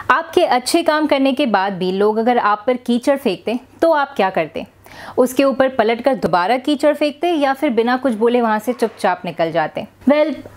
आपके अच्छे काम करने के बाद भी लोग अगर आप पर कीचड़ फेंकते तो आप क्या करते? उसके ऊपर पलटकर दोबारा कीचड़ फेंकते या फिर बिना कुछ बोले वहां से चुपचाप निकल जाते?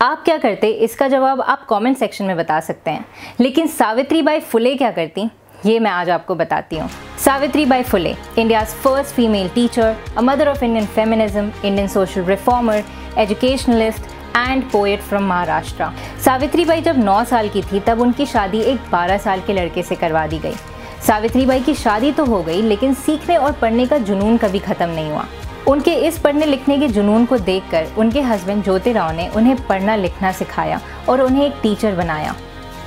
आप क्या करते इसका जवाब आप कमेंट सेक्शन में बता सकते हैं। लेकिन सावित्रीबाई फुले क्या करती, ये मैं आज आपको बताती हूँ। Savitribai Phule, India's first female teacher, a mother of Indian feminism, Indian social reformer, educationalist and poet from Maharashtra. Savitribai जब 9 साल की थी तब उनकी शादी एक 12 साल के लड़के से करवा दी गई। सावित्रीबाई की शादी तो हो गई, लेकिन सीखने और पढ़ने का जुनून कभी खत्म नहीं हुआ। उनके इस पढ़ने लिखने के जुनून को देखकर उनके हस्बैंड ज्योतिराव ने उन्हें पढ़ना लिखना सिखाया और उन्हें एक टीचर बनाया।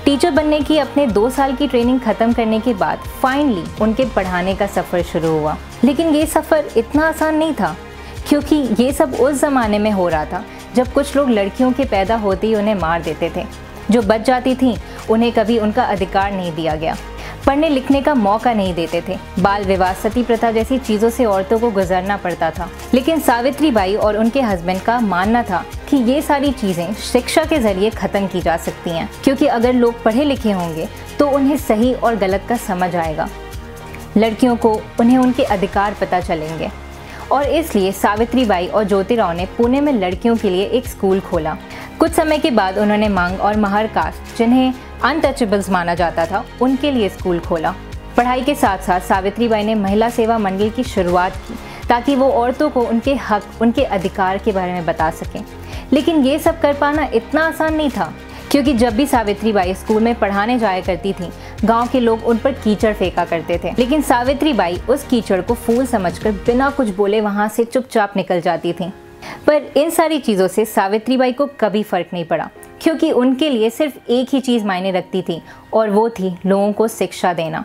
टीचर बनने की अपने 2 साल की ट्रेनिंग खत्म करने के बाद फाइनली उनके पढ़ाने का सफ़र शुरू हुआ। लेकिन ये सफ़र इतना आसान नहीं था, क्योंकि ये सब उस ज़माने में हो रहा था जब कुछ लोग लड़कियों के पैदा होते ही उन्हें मार देते थे। जो बच जाती थीं उन्हें कभी उनका अधिकार नहीं दिया गया, पढ़ने लिखने का मौका नहीं देते थे। बाल विवाह, सती प्रथा जैसी चीज़ों से औरतों को गुजरना पड़ता था। लेकिन सावित्रीबाई और उनके हस्बैंड का मानना था कि ये सारी चीज़ें शिक्षा के ज़रिए ख़त्म की जा सकती हैं, क्योंकि अगर लोग पढ़े लिखे होंगे तो उन्हें सही और गलत का समझ आएगा, लड़कियों को उन्हें उनके अधिकार पता चलेंगे। और इसलिए सावित्रीबाई और ज्योतिराव ने पुणे में लड़कियों के लिए एक स्कूल खोला। कुछ समय के बाद उन्होंने मांग और महर कास्ट, जिन्हें अनटचेबल्स माना जाता था, उनके लिए स्कूल खोला। पढ़ाई के साथ साथ सावित्रीबाई ने महिला सेवा मंडल की शुरुआत की ताकि वो औरतों को उनके हक, उनके अधिकार के बारे में बता सकें। लेकिन ये सब कर पाना इतना आसान नहीं था, क्योंकि जब भी सावित्रीबाई स्कूल में पढ़ाने जाया करती थी, गांव के लोग उन पर कीचड़ फेंका करते थे। लेकिन सावित्रीबाई उस कीचड़ को फूल समझकर बिना कुछ बोले वहां से चुपचाप निकल जाती थी। पर इन सारी चीज़ों से सावित्रीबाई को कभी फर्क नहीं पड़ा, क्योंकि उनके लिए सिर्फ एक ही चीज़ मायने रखती थी, और वो थी लोगों को शिक्षा देना।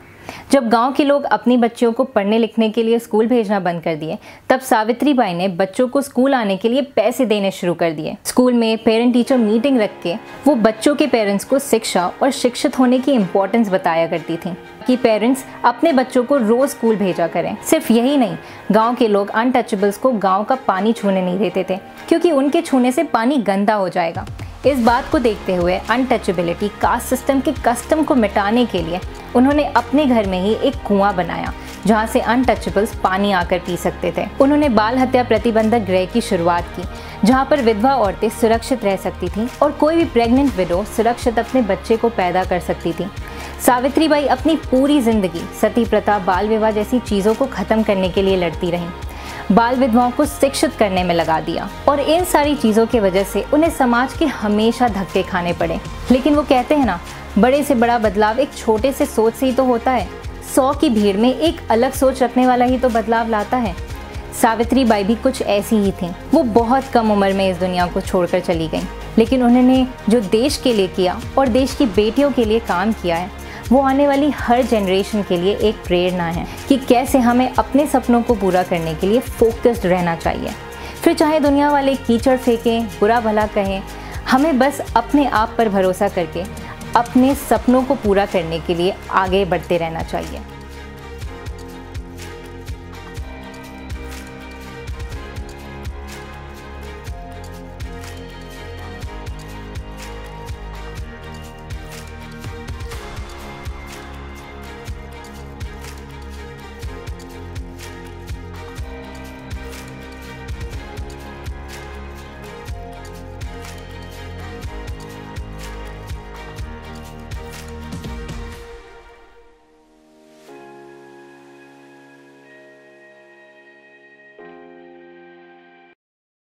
जब गांव के लोग अपनी बच्चियों को पढ़ने लिखने के लिए स्कूल भेजना बंद कर दिए, तब सावित्रीबाई ने बच्चों को स्कूल आने के लिए पैसे देने शुरू कर दिए। स्कूल में पेरेंट टीचर मीटिंग रख के वो बच्चों के पेरेंट्स को शिक्षा और शिक्षित होने की इम्पोर्टेंस बताया करती थी कि पेरेंट्स अपने बच्चों को रोज स्कूल भेजा करें। सिर्फ यही नहीं, गांव के लोग अनटचेबल्स को गांव का पानी छूने नहीं देते थे, क्योंकि उनके छूने से पानी गंदा हो जाएगा। इस बात को देखते हुए अनटचेबिलिटी कास्ट सिस्टम के कस्टम को मिटाने के लिए उन्होंने अपने घर में ही एक कुआं बनाया, जहां से अनटचेबल्स पानी आकर पी सकते थे। उन्होंने बाल हत्या प्रतिबंधक गृह की शुरुआत की, जहां पर विधवा औरतें सुरक्षित रह सकती थीं और कोई भी प्रेग्नेंट विडो सुरक्षित अपने बच्चे को पैदा कर सकती थी। सावित्रीबाई अपनी पूरी जिंदगी सती प्रथा, बाल विवाह जैसी चीज़ों को ख़त्म करने के लिए लड़ती रहीं। बाल विधवाओं को शिक्षित करने में लगा दिया, और इन सारी चीज़ों की वजह से उन्हें समाज के हमेशा धक्के खाने पड़े। लेकिन वो कहते हैं ना, बड़े से बड़ा बदलाव एक छोटे से सोच से ही तो होता है। 100 की भीड़ में एक अलग सोच रखने वाला ही तो बदलाव लाता है। सावित्रीबाई भी कुछ ऐसी ही थीं। वो बहुत कम उम्र में इस दुनिया को छोड़कर चली गईं, लेकिन उन्होंने जो देश के लिए किया और देश की बेटियों के लिए काम किया है, वो आने वाली हर जनरेशन के लिए एक प्रेरणा है कि कैसे हमें अपने सपनों को पूरा करने के लिए फोकस्ड रहना चाहिए। फिर चाहे दुनिया वाले कीचड़ फेंकें, बुरा भला कहें, हमें बस अपने आप पर भरोसा करके अपने सपनों को पूरा करने के लिए आगे बढ़ते रहना चाहिए।